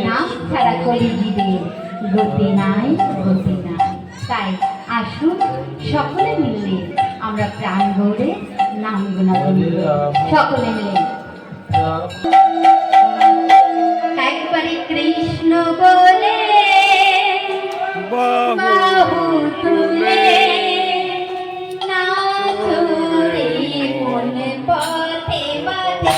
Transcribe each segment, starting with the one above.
নাম ছাড়া করি জীবে গতি নাই, গতি নাই। তাই আসুন সকলে মিলে আমরা প্রাণ ভরে নাম গুণাগুণ সকলে মিলে একবারে কৃষ্ণ বলে বাহু তুলে নাচো রে মনে পথে বাঁধে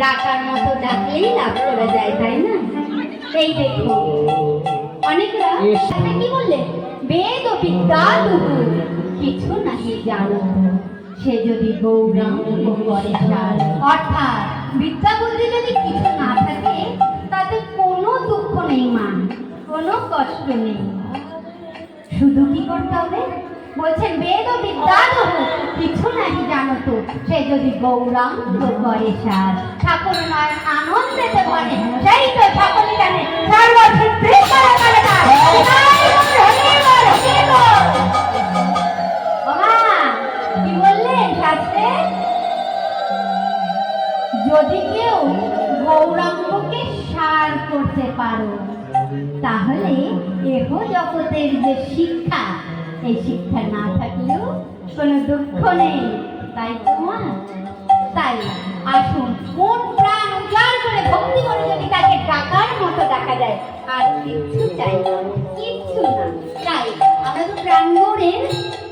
ডাকার মতো ডাকলেই লাভ করা যায়, তাই না? এই দেখো অনেকরা কি বললে, বেদ ও বিদ্যা দুহু কিছু নাহি জানো, সে যদি গৌরাঙ্গ করে সার। অর্থাৎ বিদ্যা বুদ্ধি যদি কিছু না থাকে তাতে কোনো দুঃখ নেই মা, কোনো কষ্ট নেই। শুধু কি করতে হবে বলছেন, বেদ ও বিদ্যা দুহু কিছু নাহি জানো তো, সে যদি গৌরাঙ্গ করে সার। ঠাকুর নয় আনন্দেতে বলে, সেই তো সকলে জানে সর্বক্ষেত্রে কি বললেন শাস্ত্রে, যদি কেউ গৌরাঙ্গকে সার করতে পারো তাহলে এহ জগতের যে শিক্ষা, এই শিক্ষা না থাকলেও কোনো দুঃখ নেই, তাই তোমার। তাই আসুন মন প্রাণ উজাড় করে ভক্তি করে যদি তাকে ডাকার মতো ডাকা যায়, আর কিচ্ছু চাই না, কিচ্ছু না। তাই আমরা তো প্রাণ গৌরের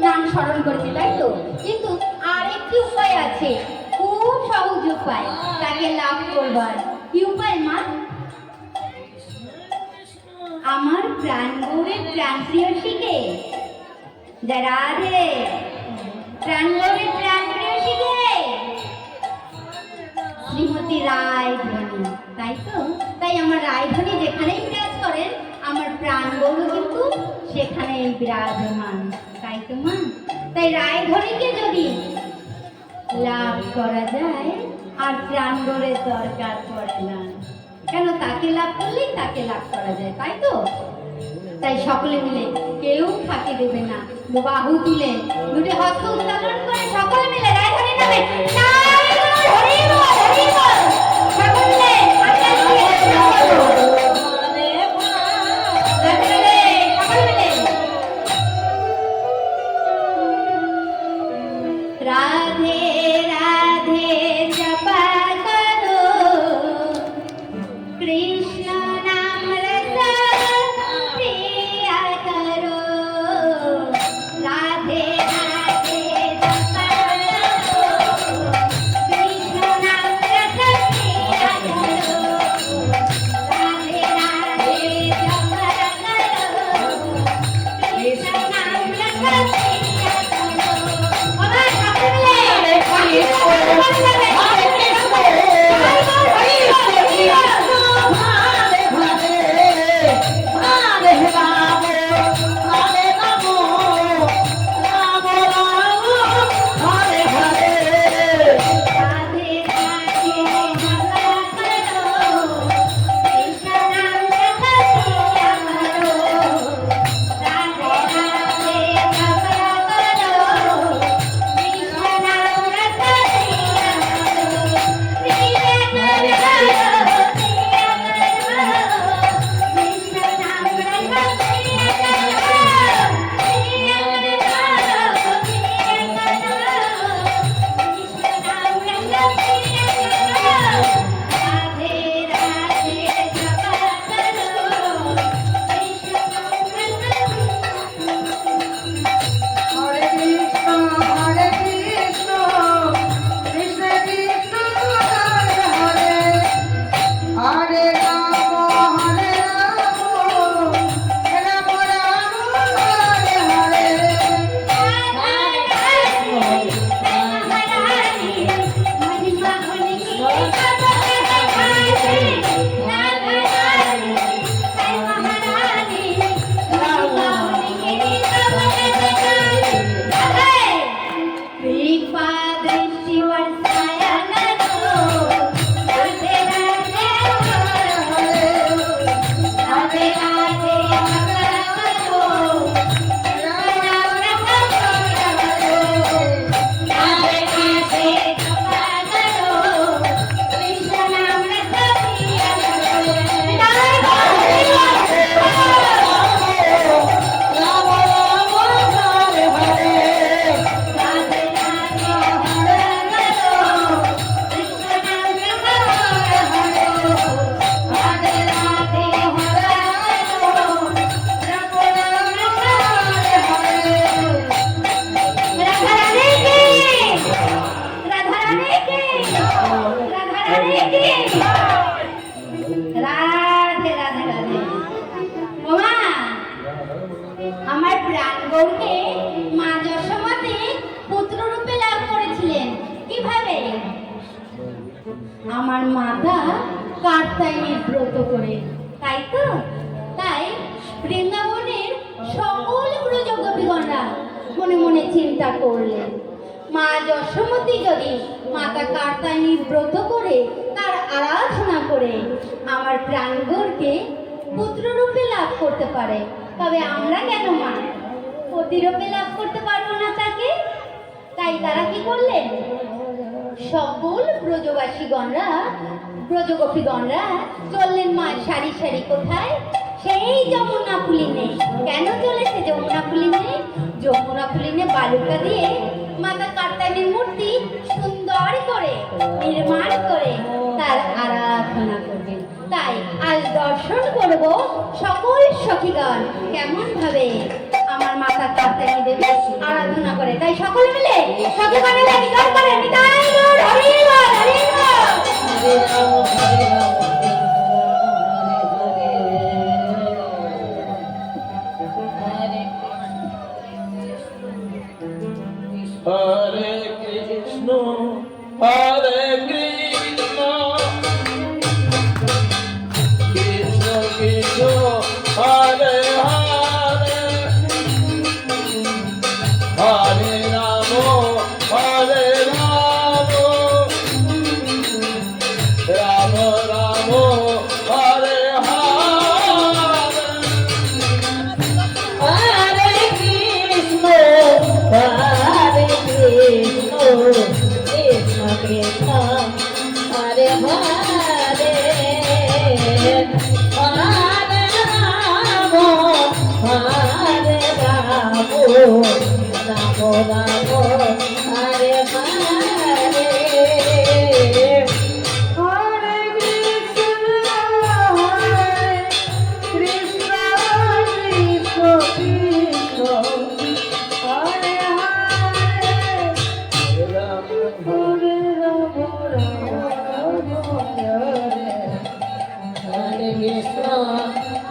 নাম স্মরণ করছি, তাই তো, কিন্তু আর একটি উপায় আছে, খুব সহজ উপায় তাকে লাভ করবার। কি উপায় মা? আমার প্রাণ গৌরের প্রাণ প্রিয়সীকে, রাধে, প্রাণ গৌরের প্রাণ প্রিয়সীকে শ্রীমতী রায়ধনী, তাই তো? তাই আমার রায়ধনী যেখানেই বিরাজ করেন আমার প্রাণ গৌর কিন্তু সেখানেই বিরাজমান, তাই তো মা? তাই রায়ধনীকে যদি লাভ করা যায় আর প্রাণ গৌরের দরকার পড়ে না, কেন তাকে লাভ করলেই তাকে লাভ করা যায়, তাই তো? তাই সকলে মিলে কেউ ফাঁকি দেবে না, বাহু তুলে দুটি হস্ত উত্তোলন করে সকলে মিলে রায়ধনী নামে হরি বল, হরি বল, সকলে মিলে রাধে রাধে জপা করো কৃষ্ণ নাম রস পিয়া করো, রাধে রাধে জপা করো কৃষ্ণ নাম রস পিয়া করো, রাধে রাধে জপা করো কৃষ্ণ নাম রস পিয়া করো। ওরা সকলে রাধে রাধে রাধে। ওমা, আমার প্রাণ গৌরকে মা যশোমতী পুত্র রূপে লাভ করেছিলেন কিভাবে? আমার মাতা কাত্যায়নীর ব্রত করে, তাই তো? তাই বৃন্দাবনের সকল ব্রজগোপীগণরা মনে মনে চিন্তা করলেন, মা যশোমতী যদি মাতা কাত্যায়নীর ব্রত করে তার আরাধনা করে আমার প্রাণগণকে পুত্ররূপে লাভ করতে পারে, তবে আমরা কেন মা পতিরূপে লাভ করতে পারবো না তাকে? তাই তারা কি করলেন, সকল ব্রজবাসীগণরা ব্রজগোপীগণরা চললেন মা সারি সারি কোথায়? সেই যমুনা পুলিনে। কেন চলেছে যমুনা পুলিনে? যমুনা পুলিনে বালুকা দিয়ে মাতা কাত্যায়নীর মূর্তি সুন্দর করে নির্মাণ করে তার আরাধনা করবেন। তাই আজ দর্শন করব সকল সখীগণ কেমন ভাবে আমার মাতা কাত্যায়নী দেবী আরাধনা করে। তাই সকলে মিলে সখীগণের গান করে নিতাই গৌর হরি বল, হরি বল। Hare Krishna, Hare Krishna,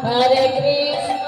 Hare Krishna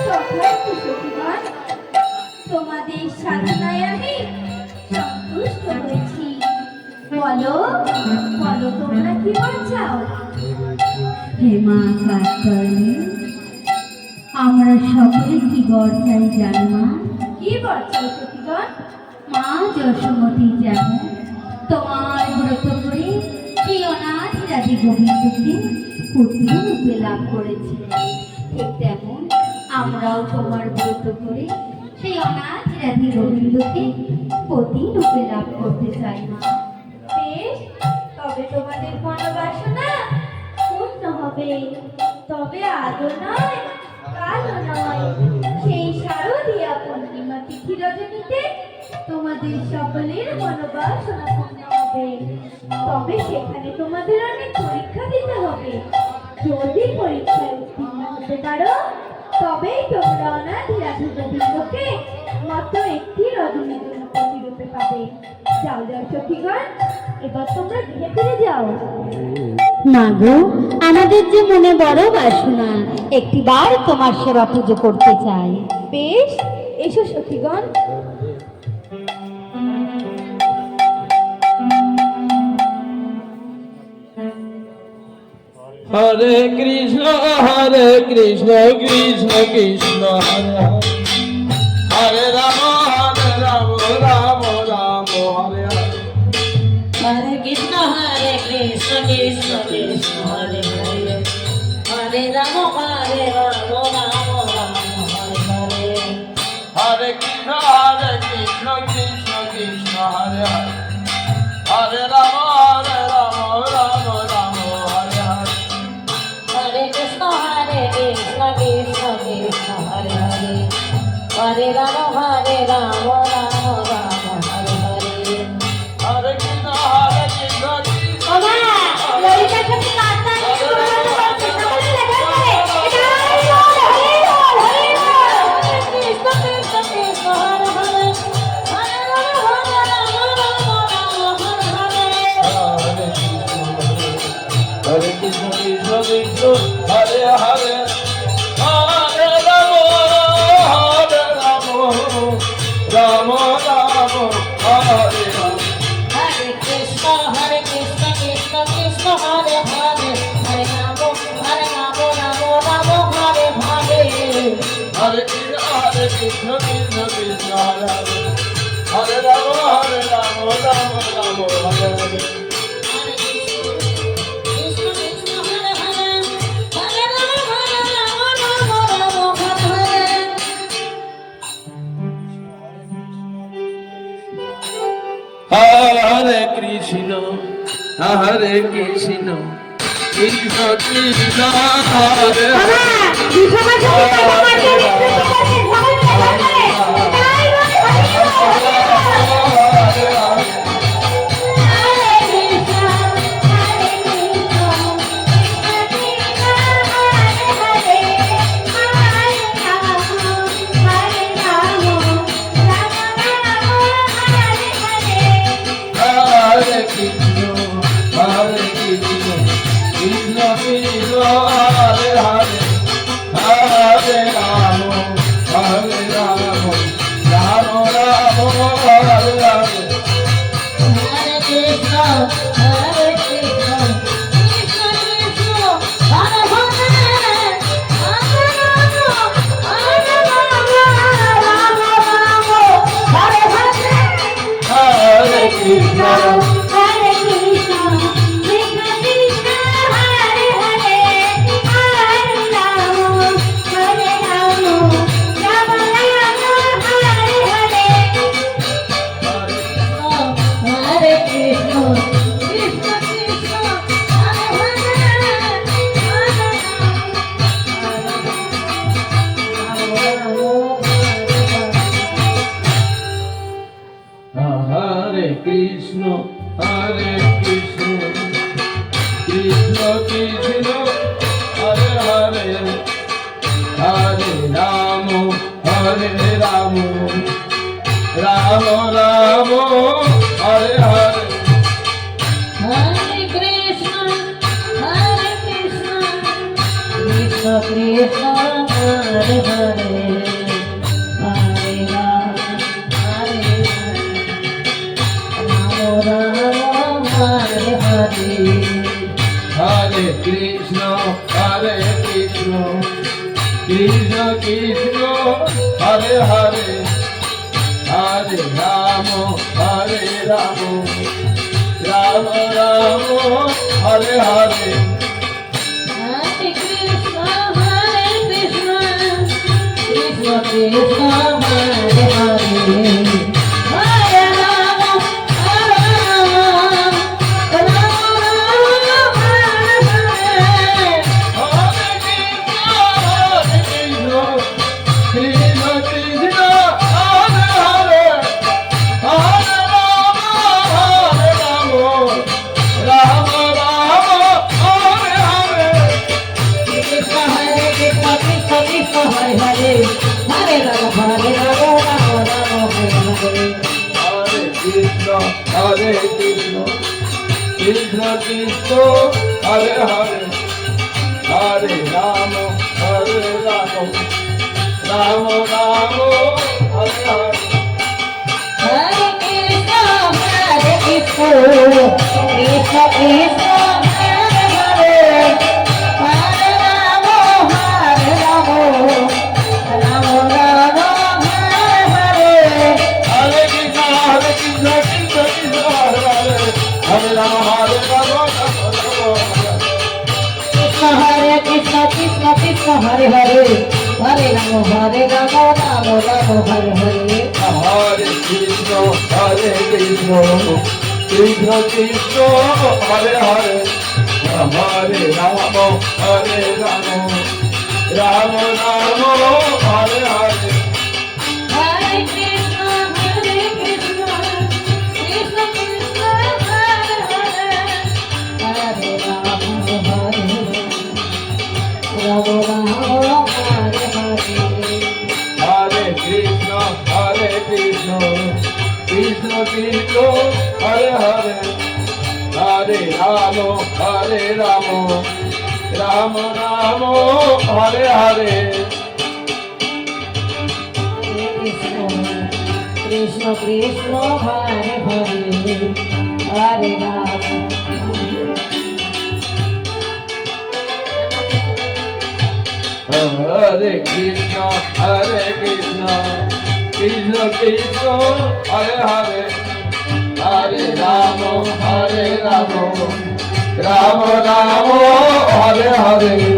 তথাস্তু সখীগণ, তোমাদের সাধনায় আমি সন্তুষ্ট হয়েছি। বলো বলো, তোমরা কি বর চাও? হে মা কাত্যায়নী, আমরা সকলে কি বর চাই জানো মা? কি বর চাও সখীগণ? মা যশোমতী যেমন তোমার ব্রত করে সেই অনাথ রাধে গোবিন্দকে পুত্র রূপে লাভ করেছে, ঠিক তেমন আমরাও তোমার ব্রত করে সেই অনাথ রাধে গোবিন্দকে পতি রূপে লাভ করতে চাই মা। বেশ, তবে তোমাদের মনোবাসনা পূর্ণ হবে। তবে আজও নয়, কালও নয়, সেই শারদীয়া পূর্ণিমা তিথি রজনীতে তোমাদের সকলের মনোবাসনা পূর্ণ হবে। তবে সেখানে তোমাদের অনেক পরীক্ষা দিতে হবে। যদি পরীক্ষায় উত্তীর্ণ হতে পারো, তবেই তোমরা অনাথ রাধে গোবিন্দকে মাত্র একটি রজনীর জন্য প্রতিরূপে পাবে। যাও যাও সখীগণ, এবার তোমরা গৃহে ফিরে যাও। মা গো, আমাদের যে মনে বড় বাসনা, একটিবার তোমার সেবা পুজো করতে চাই। বেশ, এসো সখীগণ। হরে কৃষ্ণ কৃষ্ণ কৃষ্ণ হরে হরে, হরে রাম রাম রাম হরে হরে। হরে কৃষ্ণ কৃষ্ণ কৃষ্ণ হরে হরে, হরে রাম রাম রাম হরে হরে। হরে কৃষ্ণ কৃষ্ণ কৃষ্ণ হরে হরে, হরে রাম রাম রাম হরে হরে। হরে কৃষ্ণ কৃষ্ণ কৃষ্ণ হরে হরে, হরে রাম রাম রাম হরে হরে। হরে কৃষ্ণ কৃষ্ণ হরে কৃষ্ণ কৃষ্ণ কৃষ্ণ হরে হরে, হরে রাম রাম রাম হরে রাম। হরে কৃষ্ণ কৃষ্ণ কৃষ্ণ হরে হরে, হরে রাম রাম হরে হরে। হরে কৃষ্ণ কৃষ্ণ কৃষ্ণ হরে হরে, হরে রাম রাম হরে হরে। হরে কৃষ্ণ কৃষ্ণ কৃষ্ণ হরে কৃষ্ণ কৃষ্ণ কৃষ্ণ কৃষ্ণ হরে হরে, হরে Ram Ram Ram Hare Hare Hare Krishna, Hare Krishna, Krishna Krishna, Hare Hare, Hare Rama, Hare Rama, Rama Hare Hare. Hare Krishna, Hare Krishna, Krishna Krishna, Hare Hare, Hare Rama, Hare Rama, Rama Rama, Hare Hare. Hare Krishna, Hare Krishna, Krishna Krishna, Hare Hare, Hare Rama, Hare Rama, Rama Rama, Hare Hare. Hare Krishna, Krishna Krishna, Hare Hare, Hare Rama, Hare Rama, Rama Rama, Hare Hare. Krishna Hare Krishna, Krishna Krishna, Hare Hare, Hare Rama, Hare Rama, Rama Rama, Hare Hare. Hare Krishna, Hare Krishna, Krishna Krishna, Hare Hare, Hare Rama, Hare Rama, Rama Rama, Hare Hare. Hare Krishna, Hare Krishna, Krishna Krishna, Hare Hare, Hare Rama, Hare Rama, Rama Rama, Hare Hare. Hare Krishna, Hare Krishna, Krishna Krishna, Hare Hare, Hare Rama, Hare Rama, Rama Rama, Hare Hare. Krishna Hare Krishna, Krishna Krishna, Hare Hare, Hare Rama, Hare Rama, Rama Rama, Hare Hare. Hare Krishna, Hare Krishna, Krishna Krishna, Hare Hare, Hare Rama, Hare Rama, Rama Rama, Hare Hare. Hare Krishna, Hare Krishna, Krishna Krishna, Hare Hare, Hare Rama, Hare Rama, Rama Rama, Hare Hare. Hare Krishna, Hare Krishna, Krishna Krishna, Hare Hare, Hare Rama, Hare Rama, Rama Rama, Hare Hare. Krishna Krishna, Hare Hare, Hare Rama. Hare Krishna, Hare Krishna, Krishna Krishna, Hare Hare, Hare Rama, Hare Rama, Rama Rama, Hare Hare.